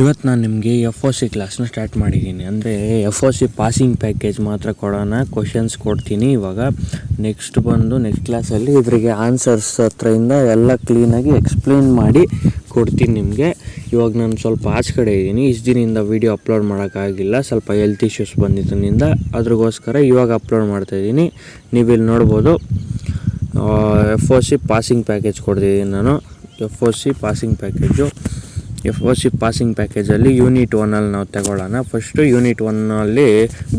ಇವತ್ತು ನಾನು ನಿಮಗೆ FOC ಕ್ಲಾಸ್ನ ಸ್ಟಾರ್ಟ್ ಮಾಡಿದ್ದೀನಿ. ಅಂದರೆ FOC ಪಾಸಿಂಗ್ ಪ್ಯಾಕೇಜ್ ಮಾತ್ರ ಕೊಡೋಣ, ಕ್ವಶನ್ಸ್ ಕೊಡ್ತೀನಿ. ಇವಾಗ ನೆಕ್ಸ್ಟ್ ಕ್ಲಾಸಲ್ಲಿ ಇದ್ರಿಗೆ ಆನ್ಸರ್ಸ್ ಹತ್ರದಿಂದ ಎಲ್ಲ ಕ್ಲೀನಾಗಿ ಎಕ್ಸ್ಪ್ಲೇನ್ ಮಾಡಿ ಕೊಡ್ತೀನಿ ನಿಮಗೆ. ಇವಾಗ ನಾನು ಸ್ವಲ್ಪ ಆಚೆ ಕಡೆ ಇದ್ದೀನಿ, ಇಷ್ಟು ದಿನದಿಂದ ವೀಡಿಯೋ ಅಪ್ಲೋಡ್ ಮಾಡೋಕ್ಕಾಗಿಲ್ಲ, ಸ್ವಲ್ಪ ಹೆಲ್ತ್ ಇಶ್ಯೂಸ್ ಬಂದಿದ್ದರಿಂದ ಅದ್ರಗೋಸ್ಕರ ಇವಾಗ ಅಪ್ಲೋಡ್ ಮಾಡ್ತಾಯಿದ್ದೀನಿ. ನೀವಿಲ್ಲಿ ನೋಡ್ಬೋದು FOC ಪಾಸಿಂಗ್ ಪ್ಯಾಕೇಜ್ ಕೊಡ್ತಿದ್ದೀನಿ ನಾನು. FOC ಪಾಸಿಂಗ್ ಪ್ಯಾಕೇಜಲ್ಲಿ ಯೂನಿಟ್ 1ಅಲ್ಲಿ ನಾವು ತಗೊಳ್ಳೋಣ. ಫಸ್ಟು ಯೂನಿಟ್ 1ಅಲ್ಲಿ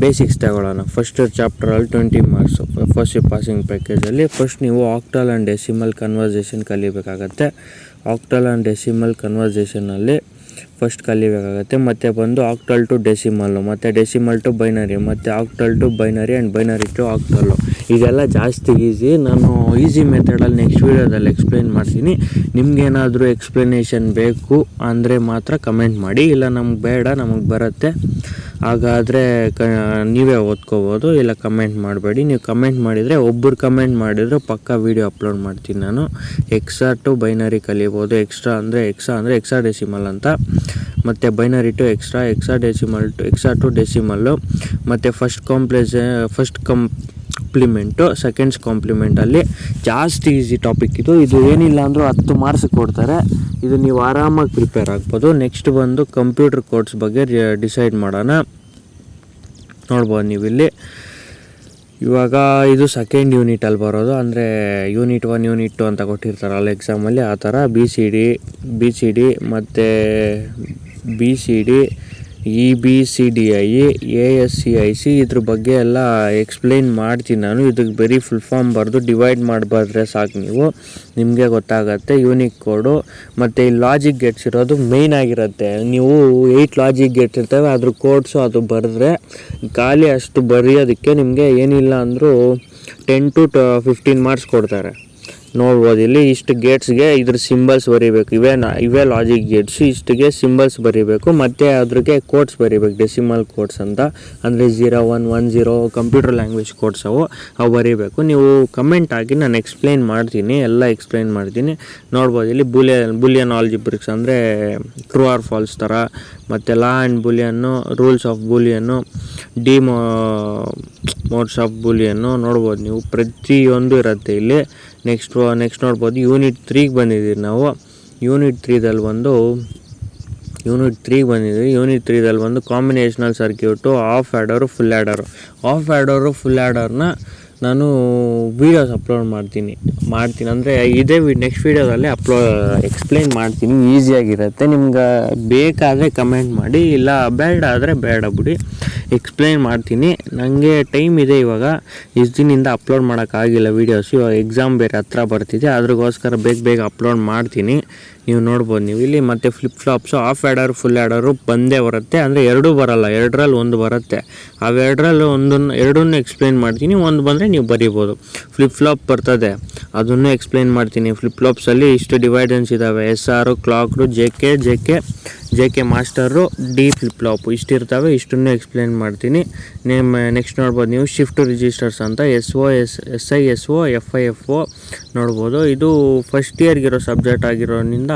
ಬೇಸಿಕ್ಸ್ ತಗೊಳ್ಳೋಣ. ಫಸ್ಟ್ ಚಾಪ್ಟರಲ್ಲಿ 20 ಮಾರ್ಕ್ಸು FOC ಪಾಸಿಂಗ್ ಪ್ಯಾಕೇಜಲ್ಲಿ. ಫಸ್ಟ್ ನೀವು ಆಕ್ಟಲ್ ಆ್ಯಂಡ್ ಡೆಸಿಮಲ್ ಕನ್ವರ್ಸೇಷನ್ ಕಲಿಬೇಕಾಗತ್ತೆ. ಆಕ್ಟಲ್ ಆ್ಯಂಡ್ ಡೆಸಿಮಲ್ ಕನ್ವರ್ಸೇಷನಲ್ಲಿ ಫಸ್ಟ್ ಕಲಿಬೇಕಾಗತ್ತೆ. ಮತ್ತು ಬಂದು ಆಕ್ಟಲ್ ಟು ಡೆಸಿಮಲ್ಲು, ಮತ್ತು ಡೆಸಿಮಲ್ ಟು ಬೈನರಿ, ಮತ್ತು octal to binary and binary to octal. ಇದೆಲ್ಲ ಜಾಸ್ತಿ ಈಸಿ. ನಾನು ಈಸಿ ಮೆಥಡಲ್ಲಿ ನೆಕ್ಸ್ಟ್ ವೀಡಿಯೋದಲ್ಲಿ ಎಕ್ಸ್ಪ್ಲೇನ್ ಮಾಡ್ತೀನಿ. ನಿಮ್ಗೇನಾದರೂ ಎಕ್ಸ್ಪ್ಲನೇಷನ್ ಬೇಕು ಅಂದರೆ ಮಾತ್ರ ಕಮೆಂಟ್ ಮಾಡಿ, ಇಲ್ಲ ನಮ್ಗೆ ಬೇಡ, ನಮಗೆ ಬರುತ್ತೆ ಹಾಗಾದರೆ ನೀವೇ ಓದ್ಕೋಬೋದು, ಇಲ್ಲ ಕಮೆಂಟ್ ಮಾಡಬೇಡಿ. ನೀವು ಕಮೆಂಟ್ ಮಾಡಿದರೆ, ಒಬ್ಬರು ಕಮೆಂಟ್ ಮಾಡಿದರೆ ಪಕ್ಕಾ ವೀಡಿಯೋ ಅಪ್ಲೋಡ್ ಮಾಡ್ತೀನಿ ನಾನು. ಎಕ್ಸಾ ಟು ಬೈನರಿ ಕಲಿಬೋದು. ಎಕ್ಸಾ ಅಂದರೆ ಎಕ್ಸಾ ಡೆಸಿಮಲ್ ಅಂತ, ಮತ್ತು ಬೈನರಿ ಟು ಎಕ್ಸಾ ಟು ಡೆಸಿಮಲ್ಲು, ಮತ್ತು ಫಸ್ಟ್ ಕಾಂಪ್ಲಿಮೆಂಟು, ಸೆಕೆಂಡ್ಸ್ ಕಾಂಪ್ಲಿಮೆಂಟಲ್ಲಿ ಜಾಸ್ತಿ ಈಸಿ ಟಾಪಿಕ್ ಇದು. ಏನಿಲ್ಲ ಅಂದರೂ 10 ಮಾರ್ಕ್ಸ್ ಕೊಡ್ತಾರೆ. ಇದು ನೀವು ಆರಾಮಾಗಿ ಪ್ರಿಪೇರ್ ಆಗ್ಬೋದು. ನೆಕ್ಸ್ಟ್ ಬಂದು ಕಂಪ್ಯೂಟರ್ ಕೋರ್ಸ್ ಬಗ್ಗೆ ಡಿಸೈಡ್ ಮಾಡೋಣ. ನೋಡ್ಬೋದು ನೀವಿಲ್ಲಿ. ಇವಾಗ ಇದು ಸೆಕೆಂಡ್ ಯೂನಿಟಲ್ಲಿ ಬರೋದು, ಅಂದರೆ ಯೂನಿಟ್ 1 ಯೂನಿಟ್ 2 ಅಂತ ಕೊಟ್ಟಿರ್ತಾರಲ್ಲ ಎಕ್ಸಾಮಲ್ಲಿ, ಆ ಥರ BCD ಮತ್ತು BCD EBCDI ASCIC ಇದ್ರ ಬಗ್ಗೆ ಎಲ್ಲ ಎಕ್ಸ್ಪ್ಲೈನ್ ಮಾಡ್ತೀನಿ ನಾನು. ಇದಕ್ಕೆ ಬರೀ ಫುಲ್ ಫಾರ್ಮ್ ಬರೆದು ಡಿವೈಡ್ ಮಾಡಿಬಾರ್ದ್ರೆ ಸಾಕು, ನಿಮಗೆ ಗೊತ್ತಾಗತ್ತೆ. ಯೂನಿಕ್ ಕೋಡು ಮತ್ತು ಈ ಲಾಜಿಕ್ ಗೇಟ್ಸ್ ಇರೋದು ಮೇಯ್ನ್ ಆಗಿರುತ್ತೆ. ನೀವು 8 ಲಾಜಿಕ್ ಗೇಟ್ಸ್ ಇರ್ತವೆ, ಅದ್ರ ಕೋಡ್ಸು ಅದು ಬರೆದ್ರೆ ಖಾಲಿ ಅಷ್ಟು ಬರೆಯೋದಕ್ಕೆ ನಿಮಗೆ ಏನಿಲ್ಲ ಅಂದರೂ 10 to 15 ಮಾರ್ಕ್ಸ್ ಕೊಡ್ತಾರೆ. ನೋಡ್ಬೋದು ಇಲ್ಲಿ, ಇಷ್ಟು ಗೇಟ್ಸ್ಗೆ ಇದ್ರ ಸಿಂಬಲ್ಸ್ ಬರೀಬೇಕು. ಇವೇ ಲಾಜಿಕ್ ಗೇಟ್ಸು. ಇಷ್ಟಿಗೆ ಸಿಂಬಲ್ಸ್ ಬರೀಬೇಕು, ಮತ್ತು ಅದ್ರಿಗೆ ಕೋಡ್ಸ್ ಬರೀಬೇಕು, ಡೆಸಿಮಲ್ ಕೋಡ್ಸ್ ಅಂತ, ಅಂದರೆ 0 1 1 0 ಕಂಪ್ಯೂಟರ್ ಲ್ಯಾಂಗ್ವೇಜ್ ಕೋಡ್ಸ್ ಅವು ಬರೀಬೇಕು. ನೀವು ಕಮೆಂಟ್ ಹಾಕಿ, ನಾನು ಎಕ್ಸ್ಪ್ಲೈನ್ ಮಾಡ್ತೀನಿ, ಎಲ್ಲ ಎಕ್ಸ್ಪ್ಲೈನ್ ಮಾಡ್ತೀನಿ. ನೋಡ್ಬೋದು ಇಲ್ಲಿ ಬುಲಿಯನ್ ಆಲ್ಜಿಬ್ರಿಕ್ಸ್ ಅಂದರೆ ಟ್ರೂ ಆರ್ ಫಾಲ್ಸ್ ಥರ, ಮತ್ತು law and Boolean, rules of Boolean, modes of Boolean ನೋಡ್ಬೋದು ನೀವು. ಪ್ರತಿಯೊಂದು ಇರುತ್ತೆ ಇಲ್ಲಿ. ನೆಕ್ಸ್ಟ್ ನೋಡ್ಬೋದು ಯೂನಿಟ್ 3ಗೆ ಬಂದಿದ್ದೀವಿ ನಾವು. ಯೂನಿಟ್ 3ದಲ್ಲಿ ಬಂದು ಕಾಂಬಿನೇಷನಲ್ ಸರ್ಕ್ಯೂಟು, ಆಫ್ ಆ್ಯಡರು, ಫುಲ್ ಆ್ಯಡರ್ನ ನಾನು ವೀಡಿಯೋಸ್ ಅಪ್ಲೋಡ್ ಮಾಡ್ತೀನಿ ಅಂದರೆ ಇದೇ ನೆಕ್ಸ್ಟ್ ವೀಡಿಯೋದಲ್ಲಿ ಎಕ್ಸ್ಪ್ಲೈನ್ ಮಾಡ್ತೀನಿ. ಈಸಿಯಾಗಿರುತ್ತೆ. ನಿಮ್ಗೆ ಬೇಕಾದರೆ ಕಮೆಂಟ್ ಮಾಡಿ, ಇಲ್ಲ ಬೇಡ ಆದರೆ ಬೇಡ ಬಿಡಿ, ಎಕ್ಸ್ಪ್ಲೈನ್ ಮಾಡ್ತೀನಿ. ನನಗೆ ಟೈಮ್ ಇದೆ ಇವಾಗ, ಇಷ್ಟು ದಿನದಿಂದ ಅಪ್ಲೋಡ್ ಮಾಡೋಕ್ಕಾಗಿಲ್ಲ ವೀಡಿಯೋಸ್. ಇವಾಗ ಎಕ್ಸಾಮ್ ಬೇರೆ ಹತ್ರ ಬರ್ತಿದೆ, ಅದ್ರಗೋಸ್ಕರ ಬೇಗ ಅಪ್ಲೋಡ್ ಮಾಡ್ತೀನಿ. ನೀವು ನೋಡ್ಬೋದು ನೀವು ಇಲ್ಲಿ. ಮತ್ತು ಫ್ಲಿಪ್ ಫ್ಲಾಪ್ಸು, ಆಫ್ ಆ್ಯಡರು, ಫುಲ್ ಆ್ಯಡರು ಬಂದೇ ಬರುತ್ತೆ, ಅಂದರೆ ಎರಡೂ ಬರೋಲ್ಲ, ಎರಡರಲ್ಲಿ ಒಂದು ಬರುತ್ತೆ. ಅವೆರಡರಲ್ಲಿ ಎರಡನ್ನೂ ಎಕ್ಸ್ಪ್ಲೈನ್ ಮಾಡ್ತೀನಿ. ಒಂದು ಬಂದರೆ ನೀವು ಬರಿಬೋದು. ಫ್ಲಿಪ್ ಫ್ಲಾಪ್ ಬರ್ತದೆ, ಅದನ್ನು ಎಕ್ಸ್ಪ್ಲೈನ್ ಮಾಡ್ತೀನಿ. ಫ್ಲಿಪ್ ಫ್ಲಾಪ್ಸಲ್ಲಿ ಇಷ್ಟು ಡಿವೈಡೆನ್ಸ್ ಇದ್ದಾವೆ, SR, clocked, JK master, D flip flop ಇಷ್ಟಿರ್ತವೆ. ಇಷ್ಟನ್ನು ಎಕ್ಸ್ಪ್ಲೈನ್ ಮಾಡ್ತೀನಿ. ನೆಕ್ಸ್ಟ್ ನೋಡ್ಬೋದು ನೀವು ಶಿಫ್ಟ್ ರಿಜಿಸ್ಟರ್ಸ್ ಅಂತ, SISO FIFO ನೋಡ್ಬೋದು. ಇದು ಫಸ್ಟ್ ಇಯರ್ಗಿರೋ ಸಬ್ಜೆಕ್ಟ್ ಆಗಿರೋದ್ರಿಂದ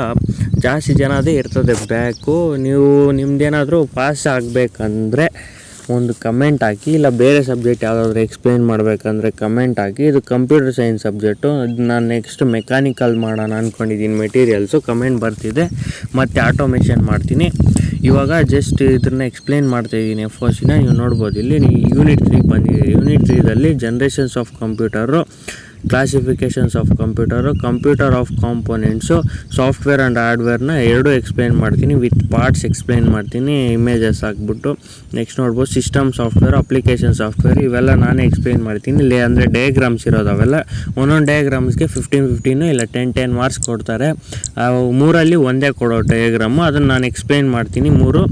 ಜಾಸ್ತಿ ಜನದೇ ಇರ್ತದೆ ಬ್ಯಾಕು. ನೀವು ನಿಮ್ದೇನಾದರೂ ಪಾಸ್ ಆಗಬೇಕಂದ್ರೆ ಒಂದು ಕಮೆಂಟ್ ಹಾಕಿ, ಇಲ್ಲ ಬೇರೆ ಸಬ್ಜೆಕ್ಟ್ ಯಾವುದಾದ್ರೂ ಎಕ್ಸ್ಪ್ಲೈನ್ ಮಾಡಬೇಕಂದ್ರೆ ಕಮೆಂಟ್ ಹಾಕಿ. ಇದು ಕಂಪ್ಯೂಟರ್ ಸೈನ್ಸ್ ಸಬ್ಜೆಕ್ಟು. ನಾನು ನೆಕ್ಸ್ಟ್ ಮೆಕ್ಯಾನಿಕಲ್ ಮಾಡೋಣ ಅಂದ್ಕೊಂಡಿದ್ದೀನಿ. ಮೆಟೀರಿಯಲ್ಸು ಕಮೆಂಟ್ ಬರ್ತಿದೆ, ಮತ್ತು ಆಟೋಮೇಷನ್ ಮಾಡ್ತೀನಿ. ಇವಾಗ ಜಸ್ಟ್ ಇದನ್ನು ಎಕ್ಸ್ಪ್ಲೈನ್ ಮಾಡ್ತಾಯಿದ್ದೀನಿ FOCನ. ನೀವು ನೋಡ್ಬೋದು ಇಲ್ಲಿ ಯೂನಿಟ್ 3 ಬಂದಿದೆ. ಯೂನಿಟ್ 3ದಲ್ಲಿ generations of computer, classifications of computer of components, software and ಹಾರ್ಡ್ವೇರ್ನ ಎರಡೂ ಎಕ್ಸ್ಪ್ಲೈನ್ ಮಾಡ್ತೀನಿ, ವಿತ್ ಪಾರ್ಟ್ಸ್ ಎಕ್ಸ್ಪ್ಲೈನ್ ಮಾಡ್ತೀನಿ, ಇಮೇಜಸ್ ಹಾಕ್ಬಿಟ್ಟು. ನೆಕ್ಸ್ಟ್ ನೋಡ್ಬೋದು ಸಿಸ್ಟಮ್ ಸಾಫ್ಟ್ವೇರ್, ಅಪ್ಲಿಕೇಶನ್ ಸಾಫ್ಟ್ವೇರ್, ಇವೆಲ್ಲ ನಾನೇ ಎಕ್ಸ್ಪ್ಲೈನ್ ಮಾಡ್ತೀನಿ. ಇಲ್ಲಿ ಅಂದರೆ ಡಯಾಗ್ರಾಮ್ಸ್ ಇರೋದು ಅವೆಲ್ಲ. ಒಂದೊಂದು ಡಯಾಗ್ರಾಮ್ಸ್ಗೆ 15 ಇಲ್ಲ 10 ಮಾರ್ಕ್ಸ್ ಕೊಡ್ತಾರೆ. 3ರಲ್ಲಿ ಒಂದೇ ಕೊಡೋ ಡಯಾಗ್ರಾಮು, ಅದನ್ನು ನಾನು ಎಕ್ಸ್ಪ್ಲೈನ್ ಮಾಡ್ತೀನಿ. 3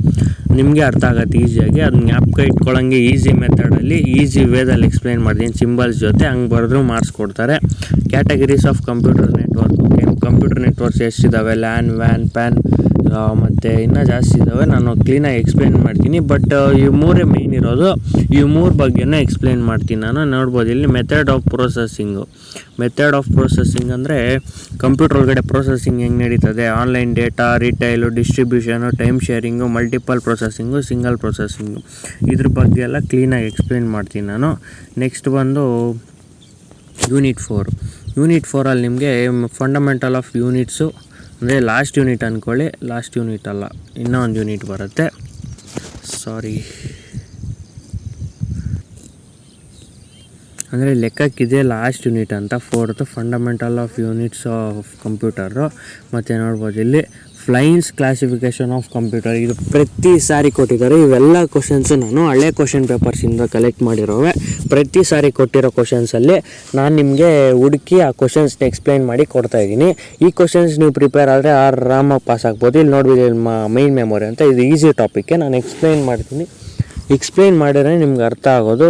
ನಿಮಗೆ ಅರ್ಥ ಆಗುತ್ತೆ ಈಸಿಯಾಗಿ. ಅದನ್ನ ಜ್ಞಾಪಕ ಇಟ್ಕೊಳ್ಳೋಂಗೆ ಈಸಿ ಮೆಥಡಲ್ಲಿ, ಈಸಿ ವೇದಲ್ಲಿ ಎಕ್ಸ್ಪ್ಲೈನ್ ಮಾಡ್ತೀನಿ ಸಿಂಬಲ್ಸ್ ಜೊತೆ. ಹಂಗೆ ಬರೆದ್ರೂ ಮಾರ್ಕ್ಸ್ ಕೊಡ್ತಾರೆ. ಕ್ಯಾಟಗರೀಸ್ ಆಫ್ ಕಂಪ್ಯೂಟರ್ ನೆಟ್ವರ್ಕ್ ಎಷ್ಟಿದ್ದಾವೆ, LAN, WAN, PAN, ಮತ್ತು ಇನ್ನೂ ಜಾಸ್ತಿ ಇದ್ದಾವೆ, ನಾನು ಕ್ಲೀನಾಗಿ ಎಕ್ಸ್ಪ್ಲೇನ್ ಮಾಡ್ತೀನಿ. ಬಟ್ ಇವು ಮೂರೇ ಮೇಯ್ನ್ ಇರೋದು. ಇವು ಮೂರು ಬಗ್ಗೆನೇ ಎಕ್ಸ್ಪ್ಲೇನ್ ಮಾಡ್ತೀನಿ ನಾನು. ನೋಡ್ಬೋದು ಇಲ್ಲಿ method of processing. Method of processing ಅಂದರೆ ಕಂಪ್ಯೂಟರ್ ಒಳಗಡೆ ಪ್ರೊಸೆಸಿಂಗ್ ಹೆಂಗೆ ನಡೀತದೆ, online data, retail, distribution, time sharing, multiple processing, single processing, ಇದ್ರ ಬಗ್ಗೆ ಎಲ್ಲ ಕ್ಲೀನಾಗಿ ಎಕ್ಸ್ಪ್ಲೇನ್ ಮಾಡ್ತೀನಿ ನಾನು. ನೆಕ್ಸ್ಟ್ ಬಂದು ಯೂನಿಟ್ 4. ಯೂನಿಟ್ 4ಅಲ್ಲಿ ನಿಮಗೆ ಫಂಡಮೆಂಟಲ್ ಆಫ್ ಯೂನಿಟ್ಸು ಅಂದರೆ ಲಾಸ್ಟ್ ಯೂನಿಟ್ ಅಂದ್ಕೊಳ್ಳಿ. ಲಾಸ್ಟ್ ಯೂನಿಟ್ ಅಲ್ಲ, ಇನ್ನೂ ಒಂದು ಯೂನಿಟ್ ಬರುತ್ತೆ, ಸಾರಿ. ಅಂದರೆ ಲೆಕ್ಕಕ್ಕಿದೆ ಲಾಸ್ಟ್ ಯೂನಿಟ್ ಅಂತ. 4th fundamental of units of computer. ಮತ್ತು ನೋಡ್ಬೋದು ಇಲ್ಲಿ ಫ್ಲೈನ್ಸ್ ಕ್ಲಾಸಿಫಿಕೇಷನ್ ಆಫ್ ಕಂಪ್ಯೂಟರ್. ಇದು ಪ್ರತಿ ಸಾರಿ ಕೊಟ್ಟಿದ್ದಾರೆ. ಇವೆಲ್ಲ ಕ್ವಶನ್ಸು ನಾನು ಹಳೆ ಕ್ವಶನ್ ಪೇಪರ್ಸಿಂದ ಕಲೆಕ್ಟ್ ಮಾಡಿರೋವೆ. ಪ್ರತಿ ಸಾರಿ ಕೊಟ್ಟಿರೋ ಕ್ವಶನ್ಸಲ್ಲಿ ನಾನು ನಿಮಗೆ ಹುಡುಕಿ ಆ ಕ್ವಶನ್ಸ್ನ ಎಕ್ಸ್ಪ್ಲೈನ್ ಮಾಡಿ ಕೊಡ್ತಾಯಿದ್ದೀನಿ. ಈ ಕ್ವಶನ್ಸ್ ನೀವು ಪ್ರಿಪೇರ್ ಆದರೆ ಆರಾಮಾಗಿ ಪಾಸ್ ಆಗ್ಬೋದು. ಇಲ್ಲಿ ನೋಡ್ಬೋದು ಮೈನ್ ಮೆಮೊರಿ ಅಂತ, ಇದು ಈಸಿ ಟಾಪಿಕ್ಕೆ, ನಾನು ಎಕ್ಸ್ಪ್ಲೈನ್ ಮಾಡ್ತೀನಿ. ಎಕ್ಸ್ಪ್ಲೈನ್ ಮಾಡಿದ್ರೆ ನಿಮ್ಗೆ ಅರ್ಥ ಆಗೋದು.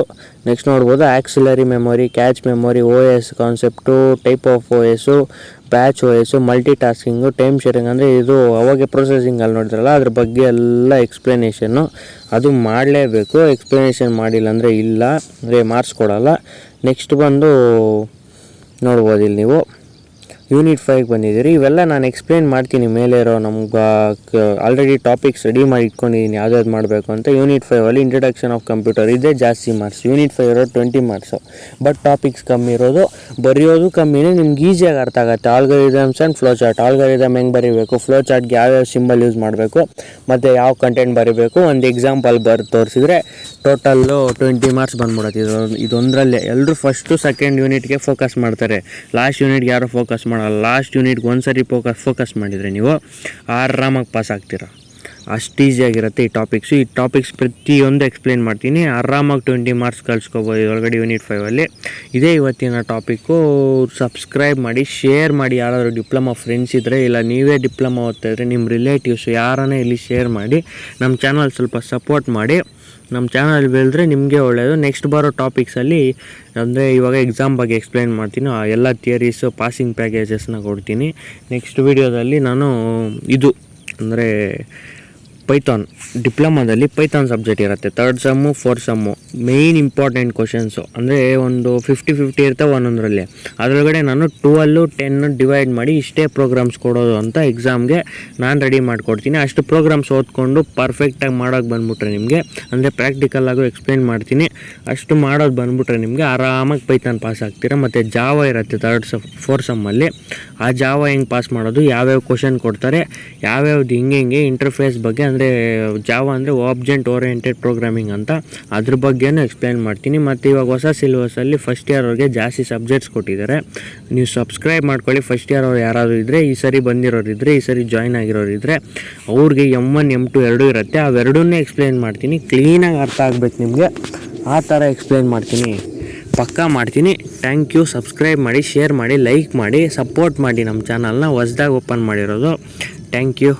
ನೆಕ್ಸ್ಟ್ ನೋಡ್ಬೋದು auxiliary memory, cache memory, O S concept, type of O S, batch O S, multitasking, time sharing ಅಂದರೆ ಇದು ಅವಾಗೆ ಪ್ರೊಸೆಸಿಂಗಲ್ಲಿ ನೋಡಿದ್ರಲ್ಲ ಅದ್ರ ಬಗ್ಗೆ ಎಲ್ಲ ಎಕ್ಸ್ಪ್ಲನೇಷನ್ನು ಅದು ಮಾಡಲೇಬೇಕು. ಎಕ್ಸ್ಪ್ಲನೇಷನ್ ಮಾಡಿಲ್ಲ ಅಂದರೆ ಇಲ್ಲ, ಅಂದರೆ ಮಾರ್ಕ್ಸ್ ಕೊಡೋಲ್ಲ. ನೆಕ್ಸ್ಟ್ ಬಂದು ನೋಡ್ಬೋದು ಇಲ್ಲಿ ನೀವು ಯೂನಿಟ್ 5 ಬಂದಿದ್ದೀರಿ. ಇವೆಲ್ಲ ನಾನು ಎಕ್ಸ್ಪ್ಲೇನ್ ಮಾಡ್ತೀನಿ ಮೇಲೆ ಇರೋ. ನಮ್ಗೆ ಆಲ್ರೆಡಿ ಟಾಪಿಕ್ಸ್ ರೆಡಿ ಮಾಡಿ ಇಟ್ಕೊಂಡಿದ್ದೀನಿ ಯಾವ್ದಾವ್ದು ಮಾಡಬೇಕು ಅಂತ. ಯೂನಿಟ್ 5ಅಲ್ಲಿ ಇಂಟ್ರಡಕ್ಷನ್ ಆಫ್ ಕಂಪ್ಯೂಟರ್ ಇದೇ ಜಾಸ್ತಿ ಮಾರ್ಕ್ಸ್. ಯೂನಿಟ್ 5 ಇರೋದು 20 ಮಾರ್ಕ್ಸು. ಬಟ್ ಟಾಪಿಕ್ಸ್ ಕಮ್ಮಿ ಇರೋದು, ಬರೆಯೋದು ಕಮ್ಮಿನೇ, ನಿಮ್ಗೆ ಈಸಿಯಾಗಿ ಅರ್ಥ ಆಗುತ್ತೆ. Algorithms and flow chart. Algorithm ಹೆಂಗೆ ಬರೀಬೇಕು, ಫ್ಲೋ ಚಾರ್ಟ್ಗೆ ಯಾವ್ಯಾವ ಸಿಂಬಲ್ ಯೂಸ್ ಮಾಡಬೇಕು, ಮತ್ತು ಯಾವ ಕಂಟೆಂಟ್ ಬರೀಬೇಕು, ಒಂದು ಎಕ್ಸಾಂಪಲ್ ತೋರಿಸಿದ್ರೆ ಟೋಟಲ್ಲು 20 ಮಾರ್ಕ್ಸ್ ಬಂದ್ಬಿಡುತ್ತೆ. ಇದೊಂದರಲ್ಲೇ ಎಲ್ಲರೂ ಫಸ್ಟು ಸೆಕೆಂಡ್ ಯೂನಿಟ್ಗೆ ಫೋಕಸ್ ಮಾಡ್ತಾರೆ, ಲಾಸ್ಟ್ ಯೂನಿಟ್ಗೆ ಯಾರು ಫೋಕಸ್ ಮಾಡಲ್ಲ. ಲಾಸ್ಟ್ ಯೂನಿಟ್ಗೆ ಒಂದು ಸರಿ ಫೋಕಸ್ ಮಾಡಿದರೆ ನೀವು ಆರಾಮಾಗಿ ಪಾಸ್ ಆಗ್ತೀರ. ಅಷ್ಟು ಈಸಿಯಾಗಿರುತ್ತೆ ಈ ಟಾಪಿಕ್ಸು. ಈ ಟಾಪಿಕ್ಸ್ ಪ್ರತಿಯೊಂದು ಎಕ್ಸ್ಪ್ಲೇನ್ ಮಾಡ್ತೀನಿ. ಆರಾಮಾಗಿ 20 ಮಾರ್ಕ್ಸ್ ಕಳ್ಸ್ಕೊಬೋದು ಒಳಗಡೆ ಯೂನಿಟ್ 5ಅಲ್ಲಿ. ಇದೇ ಇವತ್ತಿನ ಟಾಪಿಕ್ಕು. ಸಬ್ಸ್ಕ್ರೈಬ್ ಮಾಡಿ, ಶೇರ್ ಮಾಡಿ. ಯಾರಾದರೂ ಡಿಪ್ಲೊಮಾ ಫ್ರೆಂಡ್ಸ್ ಇದ್ದರೆ, ಇಲ್ಲ ನೀವೇ ಡಿಪ್ಲೊಮಾ ಓದ್ತಾಯಿದ್ರೆ ನಿಮ್ಮ ರಿಲೇಟಿವ್ಸು ಯಾರನ್ನೇ ಇಲ್ಲಿ ಶೇರ್ ಮಾಡಿ. ನಮ್ಮ ಚಾನಲ್ ಸ್ವಲ್ಪ ಸಪೋರ್ಟ್ ಮಾಡಿ. ನಮ್ಮ ಚಾನಲ್ ಬೆಳೆದ್ರೆ ನಿಮಗೆ ಒಳ್ಳೆಯದು. ನೆಕ್ಸ್ಟ್ ಬರೋ ಟಾಪಿಕ್ಸಲ್ಲಿ ಅಂದರೆ ಇವಾಗ ಎಕ್ಸಾಮ್ ಬಗ್ಗೆ ಎಕ್ಸ್ಪ್ಲೈನ್ ಮಾಡ್ತೀನಿ. ಎಲ್ಲ ಥಿಯರೀಸು, ಪಾಸಿಂಗ್ ಪ್ಯಾಕೇಜಸ್ನ ಕೊಡ್ತೀನಿ. ನೆಕ್ಸ್ಟ್ ವೀಡಿಯೋದಲ್ಲಿ ನಾನು ಇದು ಅಂದರೆ ಪೈಥಾನ್, ಡಿಪ್ಲೊಮಾದಲ್ಲಿ ಪೈಥಾನ್ ಸಬ್ಜೆಕ್ಟ್ ಇರುತ್ತೆ. 3rd sum 4th sum main important questions. ಅಂದರೆ ಒಂದು 50-50 ಇರ್ತವೆ ಒಂದೊಂದರಲ್ಲಿ. ಅದರೊಳಗಡೆ ನಾನು 12, 10 ಡಿವೈಡ್ ಮಾಡಿ ಇಷ್ಟೇ ಪ್ರೋಗ್ರಾಮ್ಸ್ ಕೊಡೋದು ಅಂತ ಎಕ್ಸಾಮ್ಗೆ ನಾನು ರೆಡಿ ಮಾಡಿಕೊಡ್ತೀನಿ. ಅಷ್ಟು ಪ್ರೋಗ್ರಾಮ್ಸ್ ಓದ್ಕೊಂಡು ಪರ್ಫೆಕ್ಟಾಗಿ ಮಾಡೋಕ್ಕೆ ಬಂದುಬಿಟ್ರೆ ನಿಮಗೆ, ಅಂದರೆ ಪ್ರಾಕ್ಟಿಕಲ್ಲಾಗೂ ಎಕ್ಸ್ಪ್ಲೇನ್ ಮಾಡ್ತೀನಿ, ಅಷ್ಟು ಮಾಡೋದು ಬಂದುಬಿಟ್ರೆ ನಿಮಗೆ ಆರಾಮಾಗಿ ಪೈಥಾನ್ ಪಾಸ್ ಆಗ್ತೀರಾ. ಮತ್ತು ಜಾವ ಇರುತ್ತೆ 4th ಸಮ್ಮಲ್ಲಿ. ಆ ಜಾವ ಹೆಂಗೆ ಪಾಸ್ ಮಾಡೋದು, ಯಾವ್ಯಾವ ಕ್ವಶನ್ ಕೊಡ್ತಾರೆ, ಯಾವ್ಯಾವ್ದು ಹಿಂಗೆ ಇಂಟರ್ಫೇಸ್ ಬಗ್ಗೆ, ಅಂದರೆ ಜಾವ ಅಂದರೆ ಆಬ್ಜೆಕ್ಟ್ ಓರಿಯೆಂಟೆಡ್ ಪ್ರೋಗ್ರಾಮಿಂಗ್ ಅಂತ, ಅದ್ರ ಬಗ್ಗೆನೂ ಎಕ್ಸ್ಪ್ಲೈನ್ ಮಾಡ್ತೀನಿ. ಮತ್ತು ಇವಾಗ ಹೊಸ ಸಿಲೆಬಸಲ್ಲಿ ಫಸ್ಟ್ ಇಯರ್ ಅವ್ರಿಗೆ ಜಾಸ್ತಿ ಸಬ್ಜೆಕ್ಟ್ಸ್ ಕೊಟ್ಟಿದ್ದಾರೆ. ನೀವು ಸಬ್ಸ್ಕ್ರೈಬ್ ಮಾಡ್ಕೊಳ್ಳಿ. ಫಸ್ಟ್ ಇಯರ್ ಅವ್ರು ಯಾರಾದರೂ ಇದ್ದರೆ, ಈ ಸರಿ ಬಂದಿರೋರಿದ್ದರೆ, ಈ ಸರಿ ಜಾಯ್ನ್ ಆಗಿರೋರಿದ್ದರೆ, ಅವ್ರಿಗೆ M1 M2 ಎರಡೂ ಇರುತ್ತೆ. ಅವೆರಡನ್ನೇ ಎಕ್ಸ್ಪ್ಲೈನ್ ಮಾಡ್ತೀನಿ. ಕ್ಲೀನಾಗಿ ಅರ್ಥ ಆಗಬೇಕು ನಿಮಗೆ, ಆ ಥರ ಎಕ್ಸ್ಪ್ಲೈನ್ ಮಾಡ್ತೀನಿ, ಪಕ್ಕಾ ಮಾಡ್ತೀನಿ. Thank you. ಸಬ್ಸ್ಕ್ರೈಬ್ ಮಾಡಿ, ಶೇರ್ ಮಾಡಿ, ಲೈಕ್ ಮಾಡಿ, ಸಪೋರ್ಟ್ ಮಾಡಿ. ನಮ್ಮ ಚಾನಲ್ನ ಹೊಸ್ದಾಗಿ ಓಪನ್ ಮಾಡಿರೋದು. Thank you.